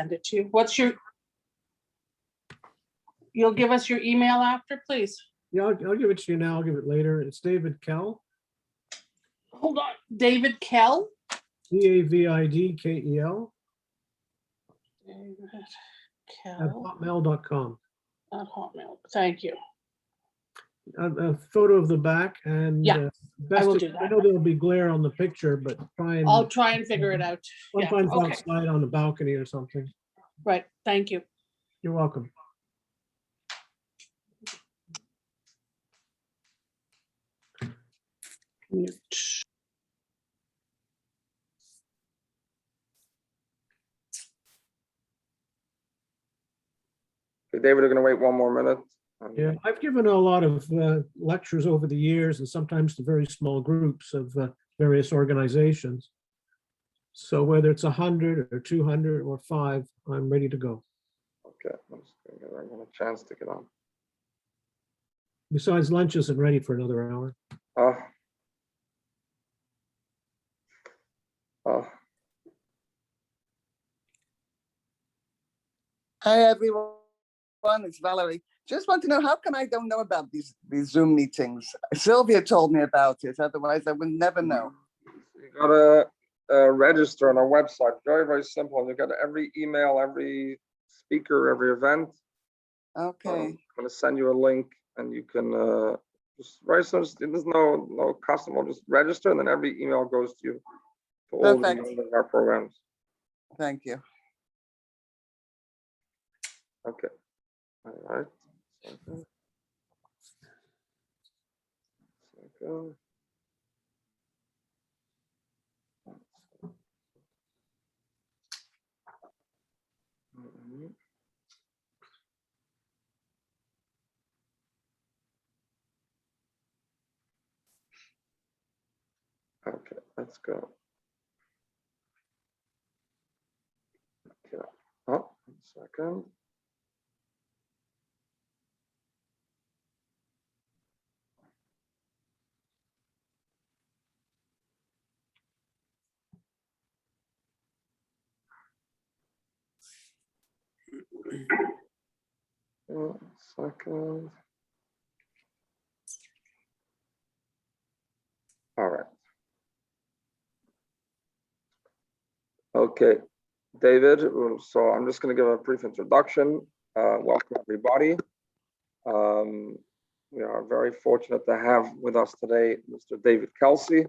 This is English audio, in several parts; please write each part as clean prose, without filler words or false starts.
Send it to you. You'll give us your email after, please? Yeah, I'll give it to you now. I'll give it later. It's David Kell, Hold on, David Kell? CAVIDKEL David at Kell hotmail.com. at Hotmail. Thank you. A photo of the back and Yeah, I will do that. I know there'll be glare on the picture, but I'll try and figure it out. Yeah, sometimes okay, outside on the balcony or something. right, thank you. You're welcome. Okay, David, we're going to wait one more minute. Yeah, I've given a lot of lectures over the years, and sometimes to very small groups of various organizations. So whether it's 100 or 200 or 5, I'm ready to go. Okay, I'm just going to give everyone a chance to get on. Besides, lunch isn't ready for another hour. Oh. Hi, everyone. It's Valerie. Just want to know, how come I don't know about these Zoom meetings? Sylvia told me about it. Otherwise, I would never know. You gotta register on our website. Very, very simple. You got every email, every speaker, every event. Okay. I'm gonna send you a link, and you can just very simple. There's no custom. Just register, and then every email goes to you for all Perfect. of our programs. Thank you. Okay. All right. Okay. Okay. Okay, let's go. Okay. Oh, 1 second. Oh, 1 second. All right. Okay, David. So I'm just going to give a brief introduction. Welcome, everybody. We are very fortunate to have with us today Mr. David Kelsey.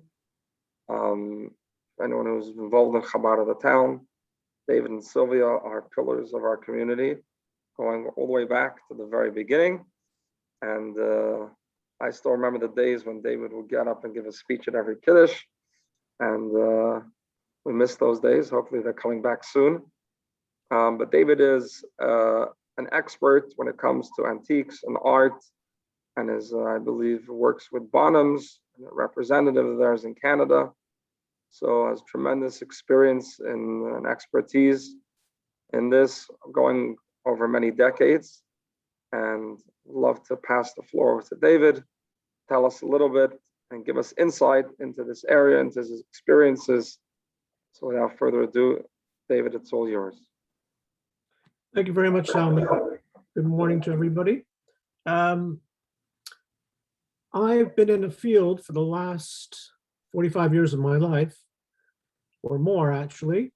Anyone who's involved in Chabad of the town, David and Sylvia are pillars of our community, going all the way back to the very beginning. And I still remember the days when David would get up and give a speech at every Kiddush. And we miss those days. Hopefully they're coming back soon. But David is an expert when it comes to antiques and art, and is, I believe, works with Bonhams, a representative of theirs in Canada. So has tremendous experience and expertise in this, going over many decades. And love to pass the floor over to David. Tell us a little bit and give us insight into this area, into his experiences. So without further ado, David, it's all yours. Thank you very much, Salman. Good morning to everybody. I've been in the field for the last 45 years of my life, or more actually,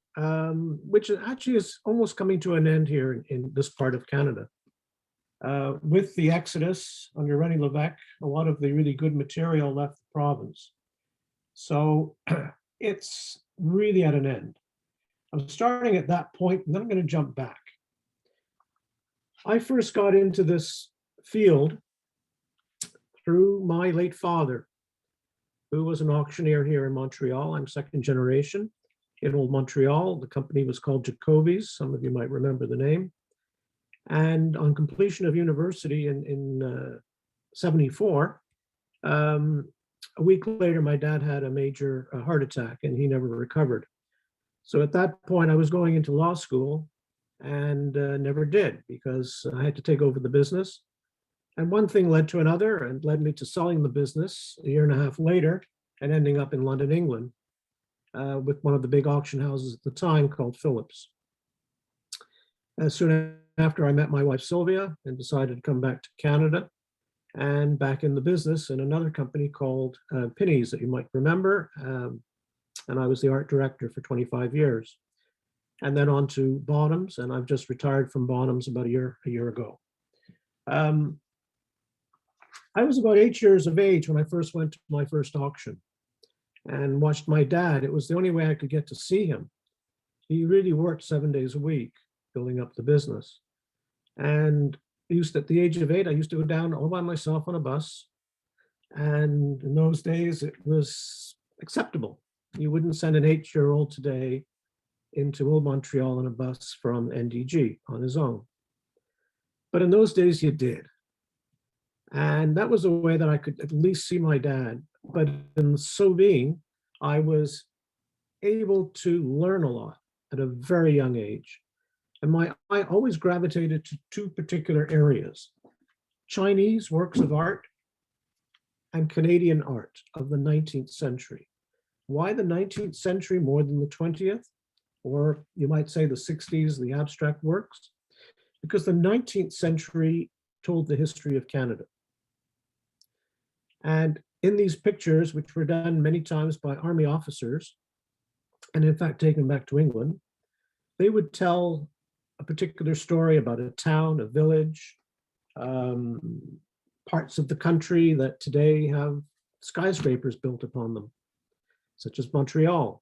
which actually is almost coming to an end here in this part of Canada. With the exodus under René Lévesque, a lot of the really good material left the province. So it's really at an end. I'm starting at that point, and then I'm going to jump back. I first got into this field through my late father, who was an auctioneer here in Montreal. I'm second generation in old Montreal. The company was called Jacoby's. Some of you might remember the name. And on completion of university in 74, a week later, my dad had a major heart attack and he never recovered. So at that point, I was going into law school and never did, because I had to take over the business. And one thing led to another and led me to selling the business a year and a half later and ending up in London, England, with one of the big auction houses at the time called Phillips. soon after I met my wife Sylvia and decided to come back to Canada and back in the business in another company called Pinney's that you might remember. And I was the art director for 25 years. And then on to Bottoms, and I've just retired from Bottoms about a year ago. I was about 8 years of age when I first went to my first auction and watched my dad. It was the only way I could get to see him. He really worked 7 days a week building up the business. And at the age of 8, I used to go down all by myself on a bus. And in those days, it was acceptable. You wouldn't send an 8-year-old today into Old Montreal on a bus from NDG on his own. But in those days, you did. And that was a way that I could at least see my dad. But in so being, I was able to learn a lot at a very young age. And my eye always gravitated to two particular areas: Chinese works of art and Canadian art of the 19th century. Why the 19th century more than the 20th? Or you might say the 60s, the abstract works? Because the 19th century told the history of Canada. And in these pictures, which were done many times by army officers, and in fact taken back to England, they would tell a particular story about a town, a village, parts of the country that today have skyscrapers built upon them, such as Montreal.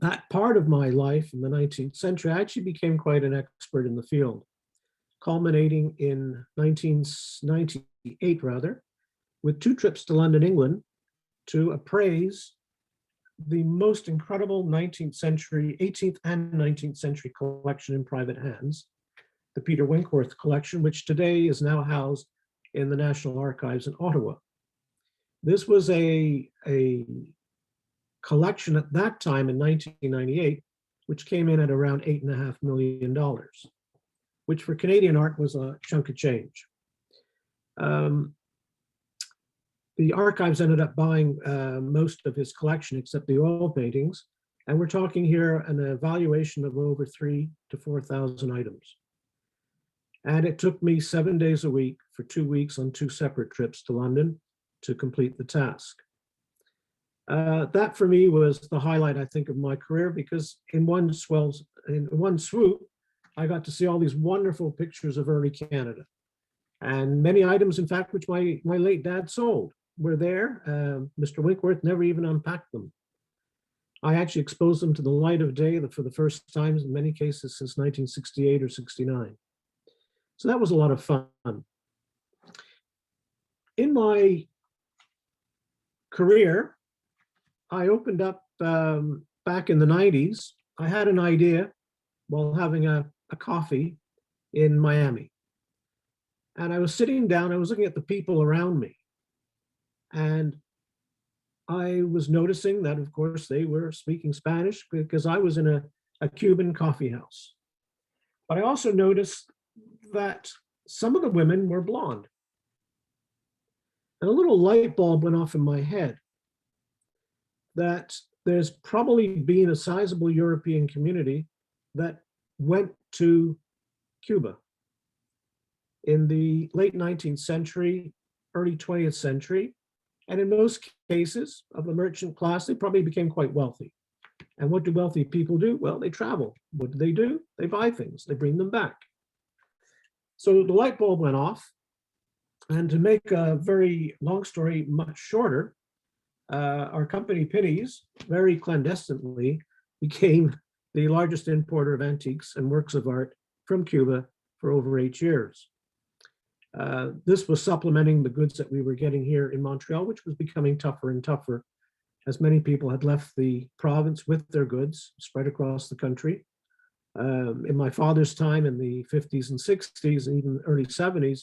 That part of my life in the 19th century, I actually became quite an expert in the field, culminating in 1998, with 2 trips to London, England, to appraise the most incredible 19th century, 18th and 19th century collection in private hands, the Peter Winkworth collection, which today is now housed in the National Archives in Ottawa. This was a collection at that time in 1998, which came in at around $8.5 million, which for Canadian art was a chunk of change. The archives ended up buying most of his collection except the oil paintings. And we're talking here an evaluation of over 3,000 to 4,000 items. And it took me 7 days a week for 2 weeks on 2 separate trips to London to complete the task. That for me was the highlight, I think, of my career, because in one swoop, I got to see all these wonderful pictures of early Canada. And many items, in fact, which my late dad sold were there. Mr. Winkworth never even unpacked them. I actually exposed them to the light of day for the first time, in many cases, since 1968 or 69. So that was a lot of fun. In my career, I opened up back in the 90s. I had an idea while having a coffee in Miami. And I was sitting down, I was looking at the people around me. And I was noticing that, of course, they were speaking Spanish because I was in a Cuban coffee house. But I also noticed that some of the women were blonde. And a little light bulb went off in my head that there's probably been a sizable European community that went to Cuba in the late 19th century, early 20th century. And in most cases of the merchant class, they probably became quite wealthy. And what do wealthy people do? Well, they travel. What do? They buy things, they bring them back. So the light bulb went off. And to make a very long story much shorter, our company Pinney's very clandestinely became the largest importer of antiques and works of art from Cuba for over 8 years. This was supplementing the goods that we were getting here in Montreal, which was becoming tougher and tougher as many people had left the province with their goods spread across the country. In my father's time in the 50s and 60s and even early 70s,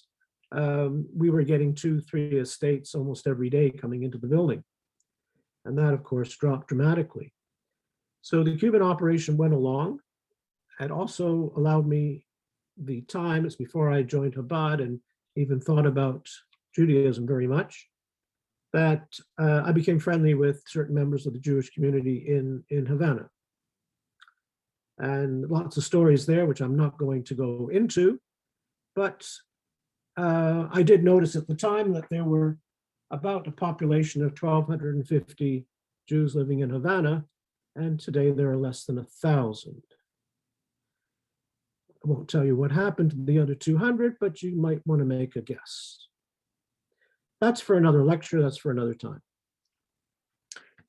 we were getting 2-3 estates almost every day coming into the building. And that, of course, dropped dramatically. So the Cuban operation went along and also allowed me the time, it's before I joined Chabad and even thought about Judaism very much, that I became friendly with certain members of the Jewish community in Havana. and lots of stories there, which I'm not going to go into. But I did notice at the time that there were about a population of 1,250 Jews living in Havana, and today there are less than 1,000. I won't tell you what happened to the other 200, but you might want to make a guess. That's for another lecture, that's for another time.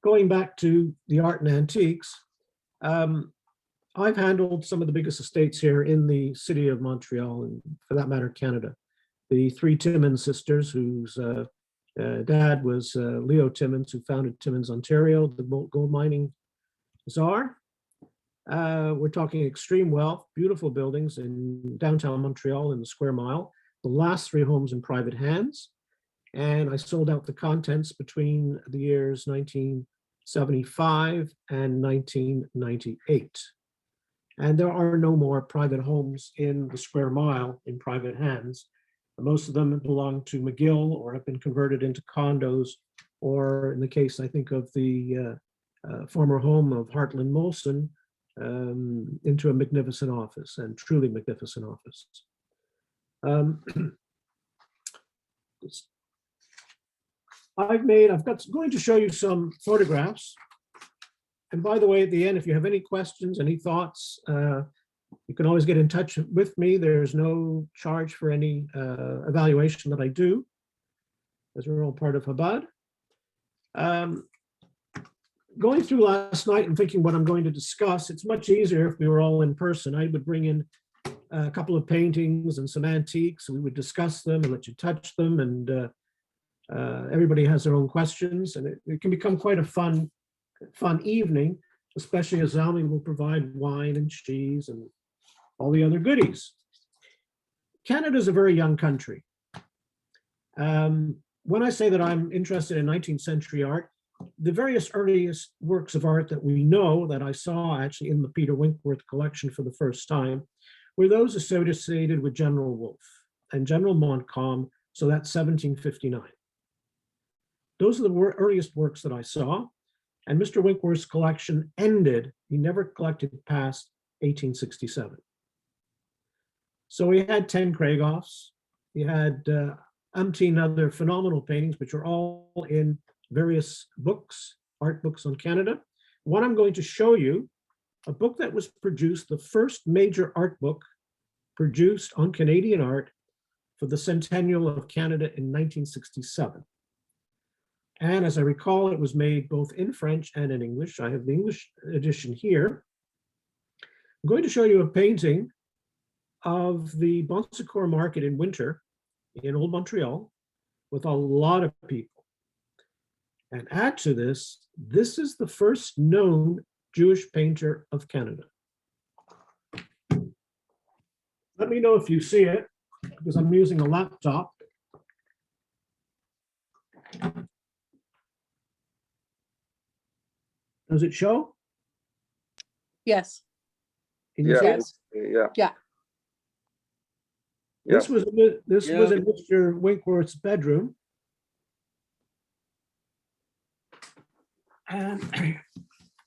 Going back to the art and antiques, I've handled some of the biggest estates here in the city of Montreal, and for that matter, Canada. The three Timmins sisters, whose dad was Leo Timmins, who founded Timmins, Ontario, the gold mining czar. We're talking extreme wealth, beautiful buildings in downtown Montreal in the square mile. The last three homes in private hands. And I sold out the contents between the years 1975 and 1998. And there are no more private homes in the square mile in private hands. Most of them belong to McGill or have been converted into condos, or in the case, I think, of the former home of Hartland Molson, into a magnificent office, and truly magnificent office. I'm going to show you some photographs. And by the way, at the end, if you have any questions, any thoughts, you can always get in touch with me. There's no charge for any evaluation that I do, as we're all part of Chabad. Going through last night and thinking what I'm going to discuss, it's much easier if we were all in person. I would bring in a couple of paintings and some antiques. We would discuss them and let you touch them, and everybody has their own questions, and it can become quite a fun evening, especially as Zalmi will provide wine and cheese and all the other goodies. Canada is a very young country. When I say that I'm interested in 19th century art, the various earliest works of art that we know, that I saw actually in the Peter Winkworth collection for the first time, were those associated with General Wolfe and General Montcalm, so that's 1759. Those are the earliest works that I saw, and Mr. Winkworth's collection ended. He never collected past 1867. So he had 10 Craigoffs. He had umpteen other phenomenal paintings, which are all in various books, art books on Canada. One I'm going to show you, a book that was produced, the first major art book produced on Canadian art for the centennial of Canada in 1967. And as I recall, it was made both in French and in English. I have the English edition here. I'm going to show you a painting of the Bon Secours market in winter in Old Montreal with a lot of people. And add to this, this is the first known Jewish painter of Canada. Let me know if you see it, because I'm using a laptop. Does it show? Yes. Can you see it? Yeah. Yeah. This was in Mr. Winkworth's bedroom. And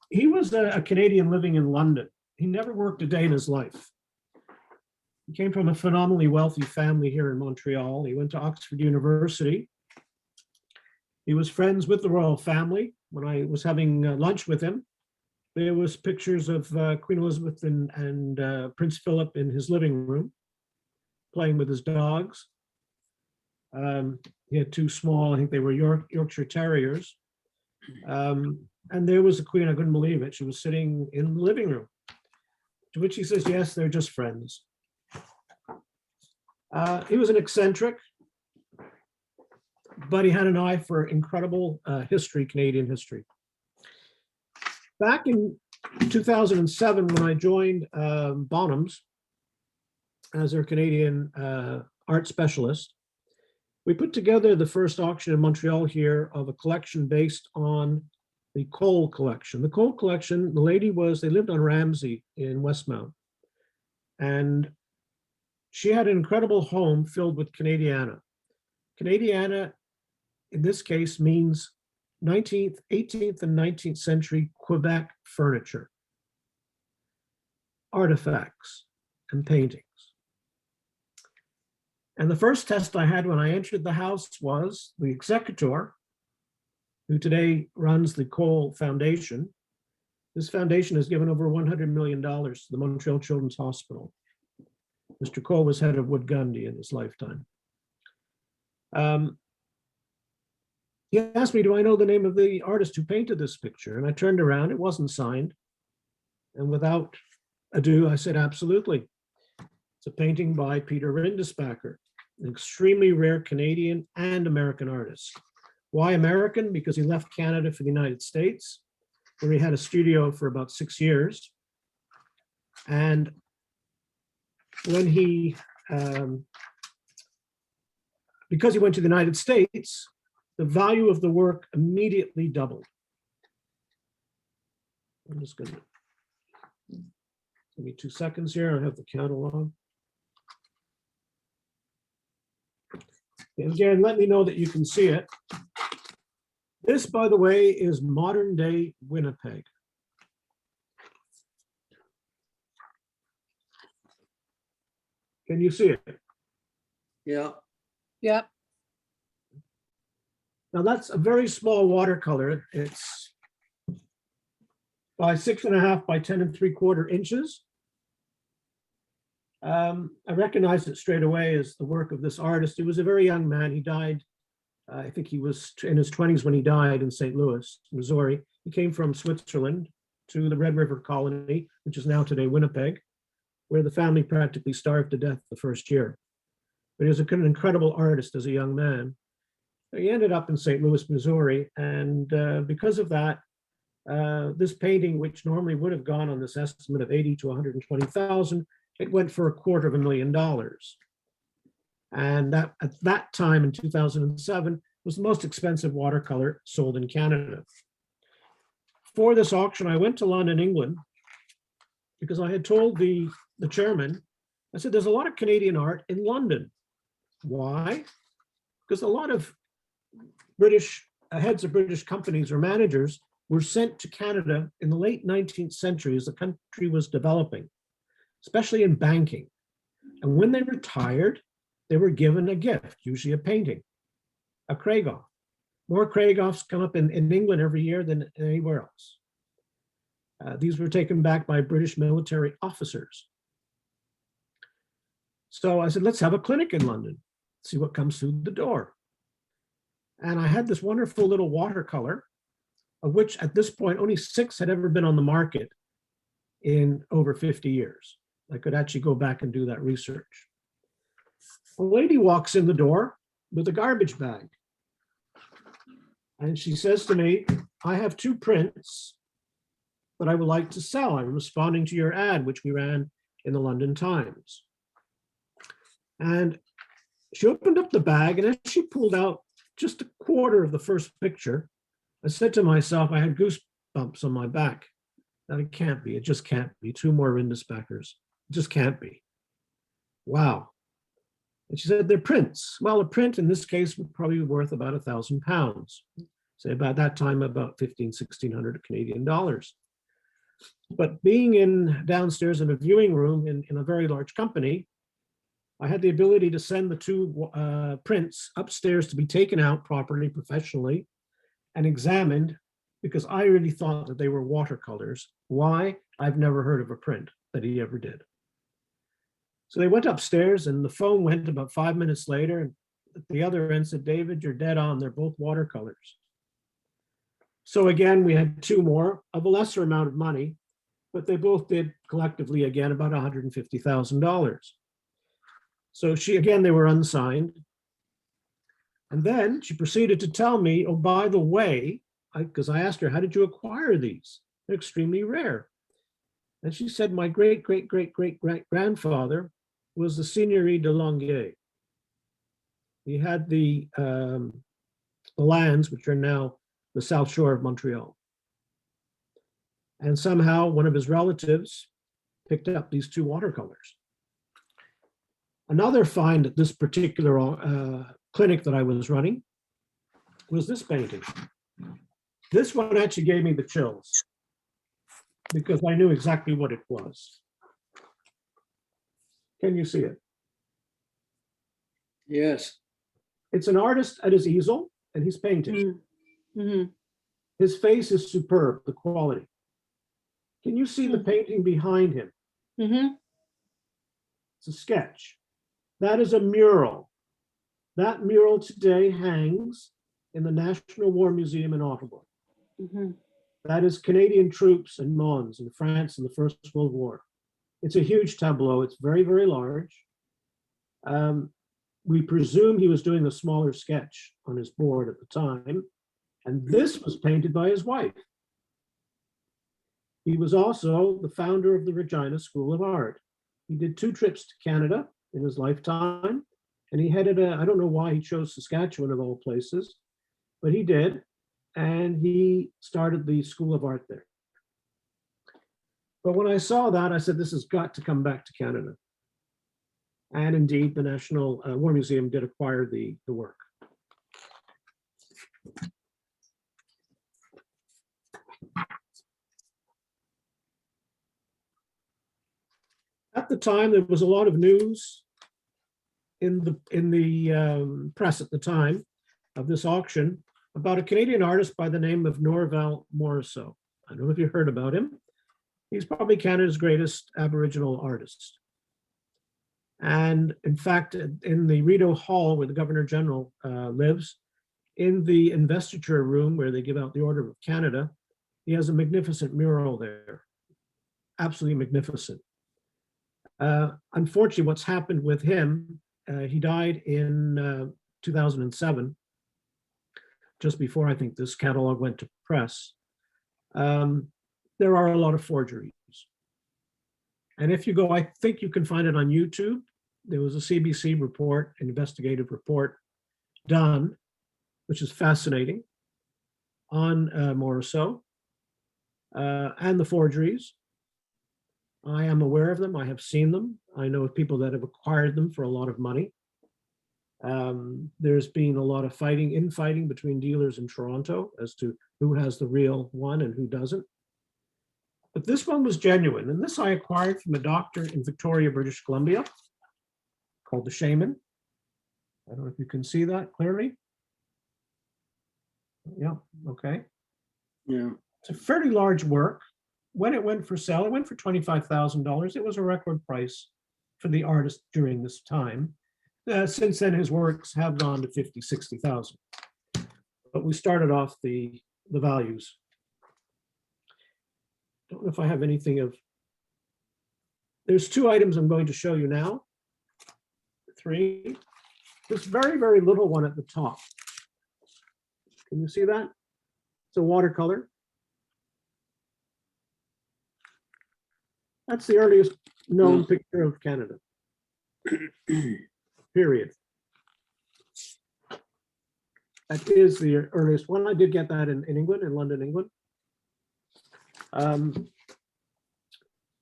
he was a Canadian living in London. He never worked a day in his life. He came from a phenomenally wealthy family here in Montreal. He went to Oxford University. He was friends with the royal family. When I was having lunch with him, there was pictures of Queen Elizabeth and Prince Philip in his living room, playing with his dogs. He had two small, I think they were Yorkshire Terriers. And there was the Queen, I couldn't believe it. She was sitting in the living room. To which he says, yes, they're just friends. He was an eccentric, but he had an eye for incredible history, Canadian history. Back in 2007, when I joined Bonhams as their Canadian art specialist, we put together the first auction in Montreal here of a collection based on the Cole collection. The Cole collection, the lady they lived on Ramsey in Westmount. And she had an incredible home filled with Canadiana. Canadiana, in this case, means 18th and 19th century Quebec furniture. artifacts and paintings. And the first test I had when I entered the house was the executor, who today runs the Cole Foundation. This foundation has given over $100 million to the Montreal Children's Hospital. Mr. Cole was head of Wood Gundy in his lifetime. He asked me, do I know the name of the artist who painted this picture? And I turned around, it wasn't signed. And without ado, I said, absolutely. It's a painting by Peter Rindesbacher, an extremely rare Canadian and American artist. Why American? Because he left Canada for the United States, where he had a studio for about 6 years. And when he, because he went to the United States, the value of the work immediately doubled. I'm just going to, give me 2 seconds here. I have the catalog. And again, let me know that you can see it. This, by the way, is modern day Winnipeg. Can you see it? Yeah. Yep. Now that's a very small watercolor. It's by 6.5 by 10 3/4 inches. I recognized it straight away as the work of this artist. He was a very young man. He died, I think he was in his 20s when he died in St. Louis, Missouri. He came from Switzerland to the Red River Colony, which is now today Winnipeg, where the family practically starved to death the first year. But he was an incredible artist as a young man. He ended up in St. Louis, Missouri, and because of that, this painting, which normally would have gone on this estimate of 80 to 120,000, it went for $250,000. And that at that time in 2007 was the most expensive watercolor sold in Canada. For this auction, I went to London, England, because I had told the chairman, I said, there's a lot of Canadian art in London. Why? Because a lot of British heads of British companies or managers were sent to Canada in the late 19th century as the country was developing, especially in banking. And when they retired, they were given a gift, usually a painting, a Craigoff. More Craigoffs come up in England every year than anywhere else. These were taken back by British military officers. So I said, let's have a clinic in London, see what comes through the door. And I had this wonderful little watercolor, of which at this point only 6 had ever been on the market in over 50 years. I could actually go back and do that research. A lady walks in the door with a garbage bag. And she says to me, I have 2 prints that I would like to sell. I'm responding to your ad, which we ran in the London Times. And she opened up the bag, and as she pulled out just 1/4 of the first picture, I said to myself, I had goosebumps on my back. That it can't be, it just can't be. 2 more Rindesbachers, it just can't be. Wow. And she said, they're prints. Well, a print in this case would probably be worth about £1,000. Say about that time, about 1,500 Canadian dollars. But being downstairs in a viewing room in a very large company, I had the ability to send the 2 prints upstairs to be taken out properly, professionally, and examined, because I really thought that they were watercolors. Why? I've never heard of a print that he ever did. So they went upstairs, and the phone went about 5 minutes later, and at the other end said, David, you're dead on. They're both watercolors. So again, we had 2 more of a lesser amount of money, but they both did collectively, again, about $150,000. So they were unsigned. And then she proceeded to tell me, oh, by the way, because I asked her, how did you acquire these? They're extremely rare. And she said, my great-great-great-great-grandfather was the Seigneurie de Longueuil. He had the lands, which are now the South Shore of Montreal. And somehow one of his relatives picked up these 2 watercolors. Another find at this particular clinic that I was running was this painting. This one actually gave me the chills because I knew exactly what it was. Can you see it? Yes. It's an artist at his easel, and he's painting. Mm-hmm. His face is superb, the quality. Can you see the painting behind him? Mm-hmm. It's a sketch. That is a mural. That mural today hangs in the National War Museum in Ottawa. Mm-hmm. That is Canadian troops in Mons in France in the First World War. It's a huge tableau. It's very, very large. We presume he was doing a smaller sketch on his board at the time. And this was painted by his wife. He was also the founder of the Regina School of Art. He did 2 trips to Canada in his lifetime, and he headed I don't know why he chose Saskatchewan of all places, but he did, and he started the School of Art there. But when I saw that, I said, this has got to come back to Canada. And indeed, the National War Museum did acquire the work. At the time, there was a lot of news in the press at the time of this auction about a Canadian artist by the name of Norval Morrisseau. I don't know if you heard about him. He's probably Canada's greatest Aboriginal artist. And in fact, in the Rideau Hall, where the Governor General lives, in the investiture room where they give out the Order of Canada, he has a magnificent mural there. Absolutely magnificent. Unfortunately, what's happened with him, he died in 2007, just before I think this catalog went to press. There are a lot of forgeries. And if you go, I think you can find it on YouTube. There was a CBC report, an investigative report done, which is fascinating, on Morrisseau and the forgeries. I am aware of them. I have seen them. I know of people that have acquired them for a lot of money. There's been a lot of infighting between dealers in Toronto as to who has the real one and who doesn't. But this one was genuine. And this I acquired from a doctor in Victoria, British Columbia, called the Shaman. I don't know if you can see that clearly. Yeah, okay. Yeah. It's a fairly large work. When it went for sale, it went for $25,000. It was a record price for the artist during this time. Since then, his works have gone to 50, 60,000. But we started off the values. Don't know if I have anything of. There's 2 items I'm going to show you now. 3. This very, very little one at the top. Can you see that? It's a watercolor. That's the earliest known picture of Canada. Period. That is the earliest one. I did get that in England, in London, England.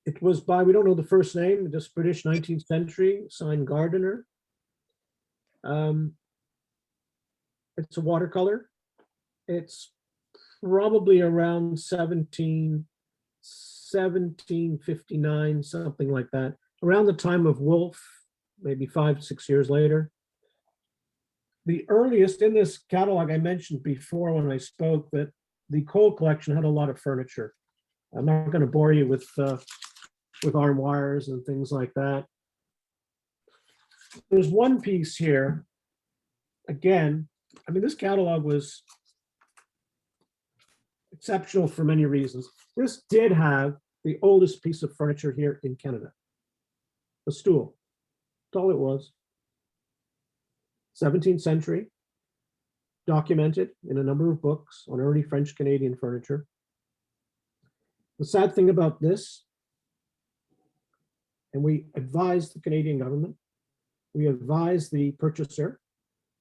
It was by, we don't know the first name, just British 19th century, signed Gardiner. It's a watercolor. It's probably around 1759, something like that. Around the time of Wolfe, maybe 5, 6 years later. The earliest in this catalog, I mentioned before when I spoke that the Cole collection had a lot of furniture. I'm not going to bore you with armoires and things like that. There's one piece here. Again, I mean, this catalog was exceptional for many reasons. This did have the oldest piece of furniture here in Canada. A stool. That's all it was. 17th century, documented in a number of books on early French Canadian furniture. The sad thing about this, and we advised the Canadian government, we advised the purchaser,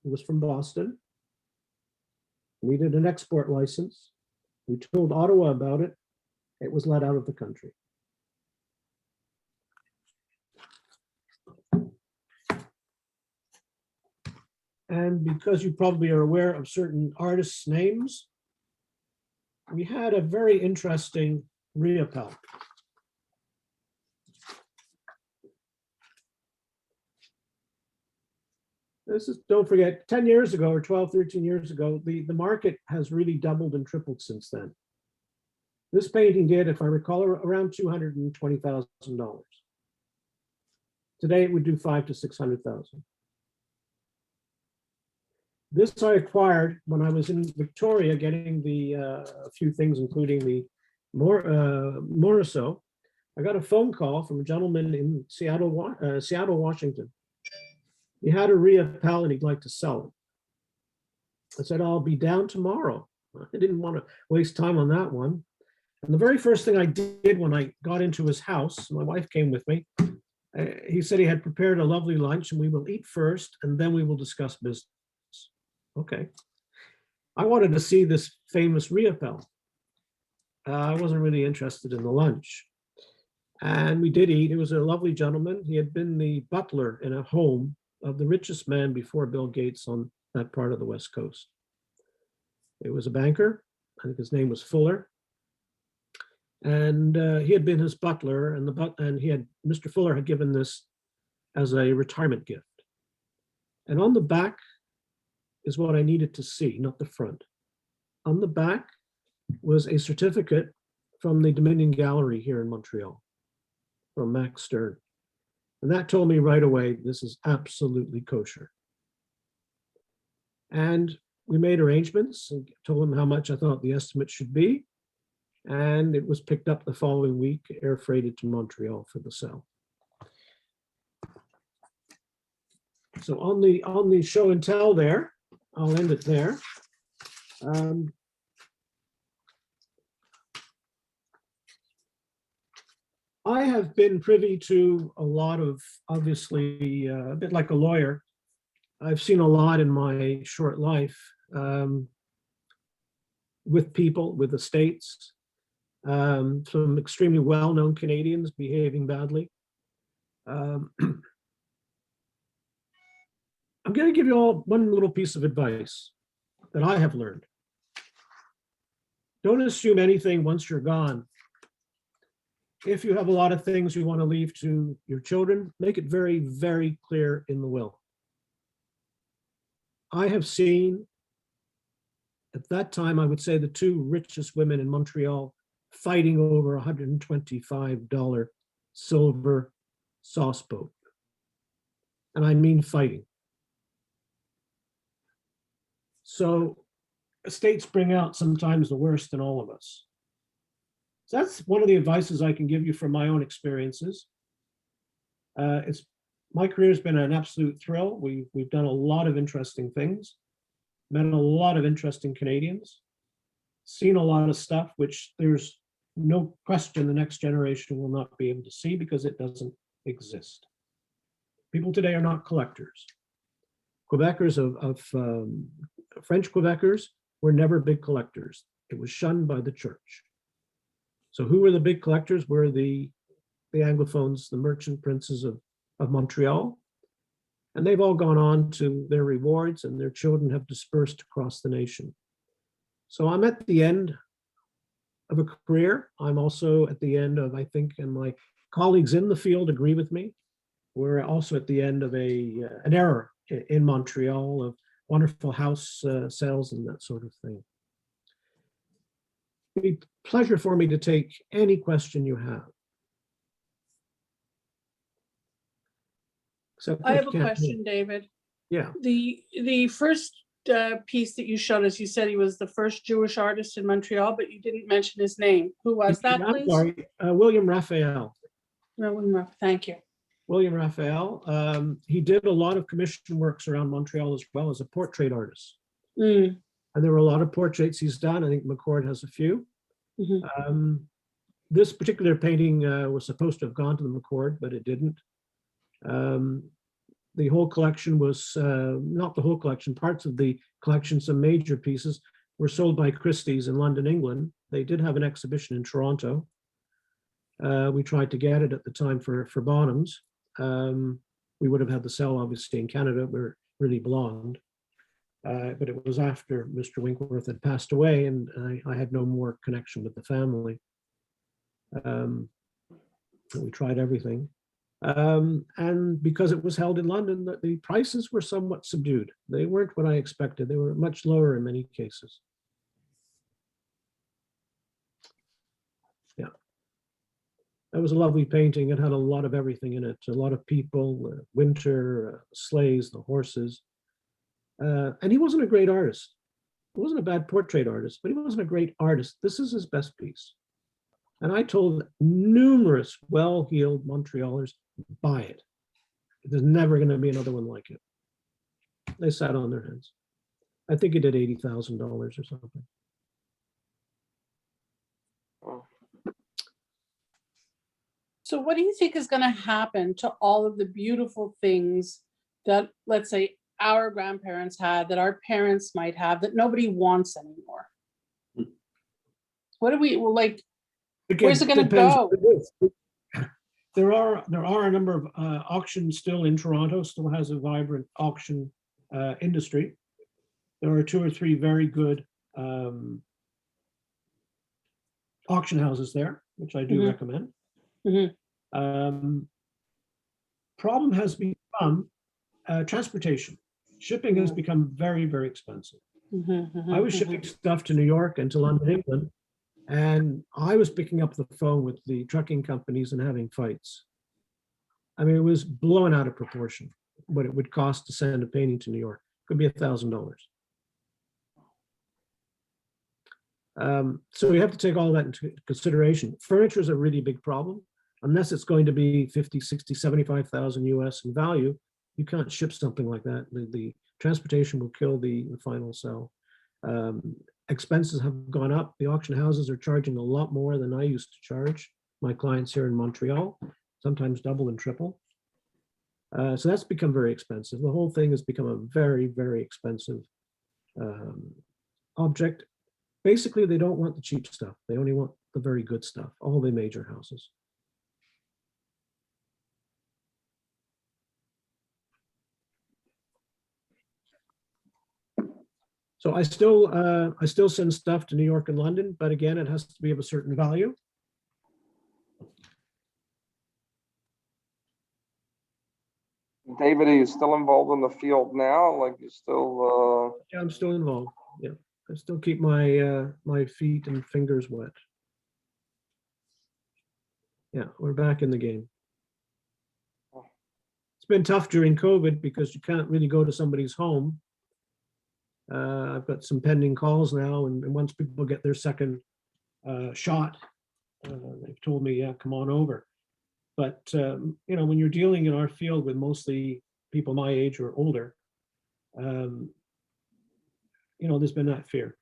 who was from Boston, needed an export license. We told Ottawa about it. It was let out of the country. And because you probably are aware of certain artists' names, we had a very interesting reappel. This is, don't forget, 10 years ago or 12, 13 years ago, the market has really doubled and tripled since then. This painting did, if I recall, around $220,000. Today it would do 500,000 to 600,000. This I acquired when I was in Victoria getting a few things, including the Moriso. I got a phone call from a gentleman in Seattle, Washington. He had a Riopelle and he'd like to sell it. I said, I'll be down tomorrow. I didn't want to waste time on that one. And the very first thing I did when I got into his house, my wife came with me, he said he had prepared a lovely lunch and we will eat first and then we will discuss business. Okay. I wanted to see this famous Riopelle. I wasn't really interested in the lunch. And we did eat. He was a lovely gentleman. He had been the butler in a home of the richest man before Bill Gates on that part of the West Coast. It was a banker. I think his name was Fuller. And he had been his butler, and Mr. Fuller had given this as a retirement gift. And on the back is what I needed to see, not the front. On the back was a certificate from the Dominion Gallery here in Montreal, from Max Stern. And that told me right away, this is absolutely kosher. And we made arrangements and told him how much I thought the estimate should be. And it was picked up the following week, air freighted to Montreal for the sale. So on the show and tell there, I'll end it there. I have been privy to a lot of, obviously, a bit like a lawyer. I've seen a lot in my short life with people, with estates, some extremely well-known Canadians behaving badly. I'm going to give you all one little piece of advice that I have learned. Don't assume anything once you're gone. If you have a lot of things you want to leave to your children, make it very, very clear in the will. I have seen, at that time, I would say the two richest women in Montreal fighting over $125 silver sauce boat. And I mean fighting. So estates bring out sometimes the worst in all of us. So that's one of the advices I can give you from my own experiences. My career has been an absolute thrill. We've done a lot of interesting things, met a lot of interesting Canadians, seen a lot of stuff which there's no question the next generation will not be able to see because it doesn't exist. People today are not collectors. Quebecers French Quebecers were never big collectors. It was shunned by the church. So who were the big collectors? Were the Anglophones, the merchant princes of Montreal. And they've all gone on to their rewards and their children have dispersed across the nation. So I'm at the end of a career. I'm also at the end of, I think, and my colleagues in the field agree with me, we're also at the end of an era in Montreal of wonderful house sales and that sort of thing. It'd be a pleasure for me to take any question you have. Except I have if a you can't- question, David. Yeah. The first piece that you showed us, you said he was the first Jewish artist in Montreal, but you didn't mention his name. Who was that, I'm please? sorry, William Raphael. No, thank you. William Raphael. He did a lot of commission works around Montreal as well as a portrait artist. Mm. And there were a lot of portraits he's done. I think McCord has a few. Mhm. This particular painting was supposed to have gone to the McCord, but it didn't. The whole collection was, not the whole collection, parts of the collection, some major pieces were sold by Christie's in London, England. They did have an exhibition in Toronto. We tried to get it at the time for Bottoms. We would have had the sale obviously in Canada where it really belonged. But it was after Mr. Winkworth had passed away and I had no more connection with the family. We tried everything. And because it was held in London, the prices were somewhat subdued. They weren't what I expected. They were much lower in many cases. Yeah. That was a lovely painting. It had a lot of everything in it. A lot of people, winter, sleighs, the horses. And he wasn't a great artist. He wasn't a bad portrait artist, but he wasn't a great artist. This is his best piece. And I told numerous well-heeled Montrealers, buy it. There's never going to be another one like it. They sat on their hands. I think it did $80,000 or something. So what do you think is going to happen to all of the beautiful things that, let's say, our grandparents had, that our parents might have, that nobody wants anymore? What do we, like, Again, where's it going to depends go? what it is. There are a number of auctions still in Toronto, still has a vibrant auction industry. There are 2 or 3 very good auction houses there, which I do recommend. Problem has become transportation. Shipping has become very, very expensive. I was shipping stuff to New York and to London, England, and I was picking up the phone with the trucking companies and having fights. I mean, it was blown out of proportion what it would cost to send a painting to New York. Could be $1,000. So we have to take all that into consideration. Furniture is a really big problem. Unless it's going to be 50, 60, 75,000 US in value, you can't ship something like that. The transportation will kill the final sell. Expenses have gone up. The auction houses are charging a lot more than I used to charge my clients here in Montreal, sometimes double and triple. So that's become very expensive. The whole thing has become a very, very expensive object. Basically, they don't want the cheap stuff. They only want the very good stuff, all the major houses. So I still send stuff to New York and London, but again, it has to be of a certain value. David, are you still involved in the field now? Like you still? Yeah, I'm still involved. Yeah, I still keep my my feet and fingers wet. Yeah, we're back in the game. It's been tough during COVID because you can't really go to somebody's home. I've got some pending calls now, and once people get their second shot, they've told me, yeah, come on over. But you know, when you're dealing in our field with mostly people my age or older, you know, there's been that fear.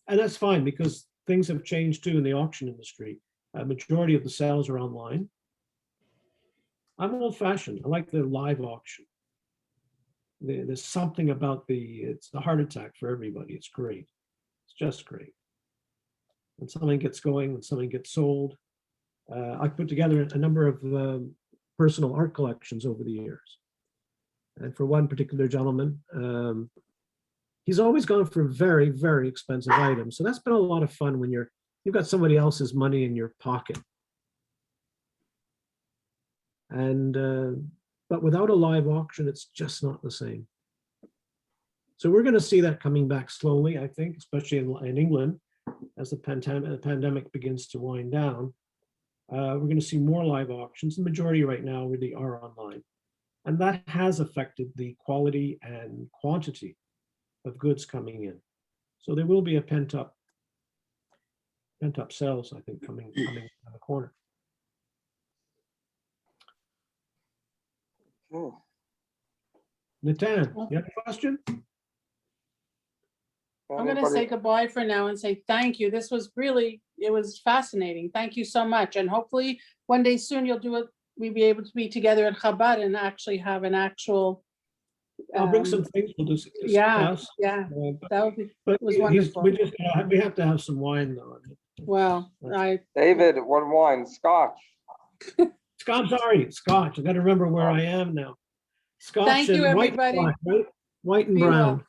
And that's fine because things have changed too in the auction industry. A majority of the sales are online. I'm old-fashioned. I like the live auction. There's something about it's a heart attack for everybody. It's great. It's just great. When something gets going, when something gets sold. I put together a number of personal art collections over the years. And for one particular gentleman, he's always gone for very, very expensive items. So that's been a lot of fun when you've got somebody else's money in your pocket. And but without a live auction, it's just not the same. So we're going to see that coming back slowly, I think, especially in England, as the pandemic begins to wind down. We're going to see more live auctions. The majority right now really are online. And that has affected the quality and quantity of goods coming in. So there will be a pent-up sales, I think, coming around the corner. Oh. Natan, you have a question? I'm going to say goodbye for now and say thank you. This was really, it was fascinating. Thank you so much. And hopefully one day soon you'll do it. We'll be able to be together at Chabad and actually have an actual. I'll bring some things we'll discuss. Yeah, that would be. But was wonderful. We have to have some wine though. Well, David, what wine? Scotch. I'm sorry, Scotch. I got to remember where I am now. Scotch. Thank you, and white everybody. wine, right? White and Be brown. well.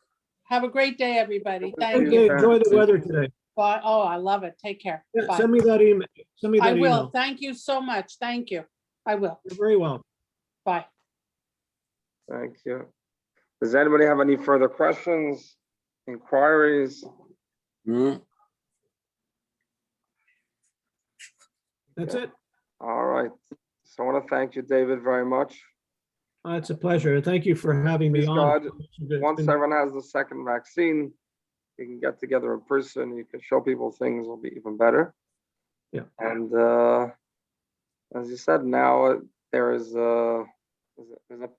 Have a great day, everybody. Thank Okay, you. enjoy the weather today. Bye. Oh, I love it. Take care. Yeah, Bye. send me that email. Send me I that will. email. Thank you so much. Thank you. I will. You're very welcome. Bye. Thank you. Does anybody have any further questions, inquiries? That's it. All right. So I want to thank you, David, very much. It's a pleasure. Thank you for having me Please on. God, It's Once been- everyone has the second vaccine, you can get together in person, you can show people things, will be even better. Yeah. And as you said, now there's a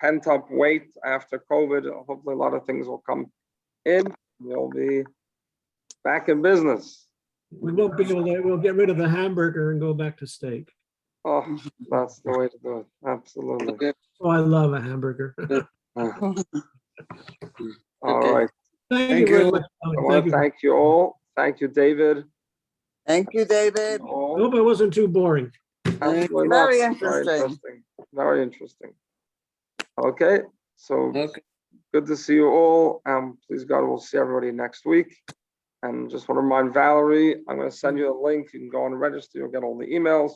pent up wait after COVID. Hopefully a lot of things will come in. We'll be back in business. We won't be able to, we'll get rid of the hamburger and go back to steak. Oh, that's the way to do it. Absolutely. Oh, I love a hamburger. All Okay. right. Thank you very much. I Thank want to you. thank you all. Thank you, David. Thank you, David. I hope I wasn't too boring. Absolutely not. Very Very interesting. interesting. Very interesting. Okay, so Okay. good to see you all. Please God, we'll see everybody next week. And just want to remind Valerie, I'm going to send you a link. You can go and register. You'll get all the emails.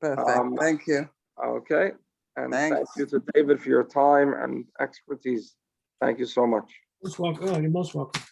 Perfect. Thank you. Okay. And thank Thanks. you to David for your time and expertise. Thank you so much. Most welcome. Oh, you're most welcome.